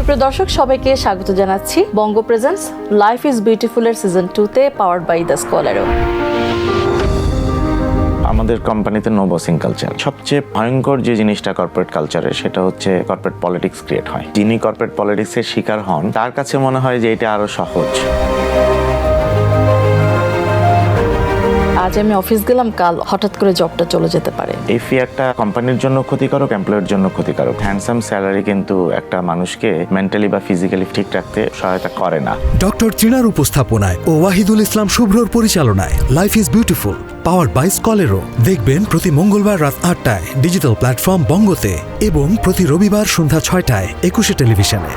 সুপ্রিয় দর্শক, সবাইকে স্বাগত জানাচ্ছি বঙ্গ প্রেজেন্টস লাইফ ইজ বিউটিফুল এর সিজন 2-তে পাওয়ার্ড বাই দ্য স্কলারো। আমাদের কোম্পানিতে নো বসিং কালচার। সবচেয়ে ভয়ঙ্কর যে জিনিসটা কর্পোরেট কালচারে, সেটা হচ্ছে কর্পোরেট পলিটিক্স ক্রিয়েট হয়। যিনি কর্পোরেট পলিটিক্সের শিকার হন, তার কাছে মনে হয় যে এটা আরো সহজ। আজ আমি অফিস গেলাম, কাল হঠাৎ করে জবটা চলে যেতে পারে। এই ফিয়ারটা কোম্পানির জন্য ক্ষতিকারক, এমপ্লয়ের জন্য ক্ষতিকারক। হ্যান্ডসাম স্যালারি কিন্তু একটা মানুষকে মেন্টালি বা ফিজিক্যালি ঠিক রাখতে সহায়তা করে না। ডক্টর চিনার উপস্থাপনায় ও ওয়াহিদুল ইসলাম শুভ্রর পরিচালনায় life is beautiful powered by স্কলেরো দেখবেন প্রতি মঙ্গলবার রাত 8টায় ডিজিটাল প্ল্যাটফর্ম বঙ্গতে এবং প্রতি রবিবার সন্ধ্যা 6টায় 21 টেলিভিশনে।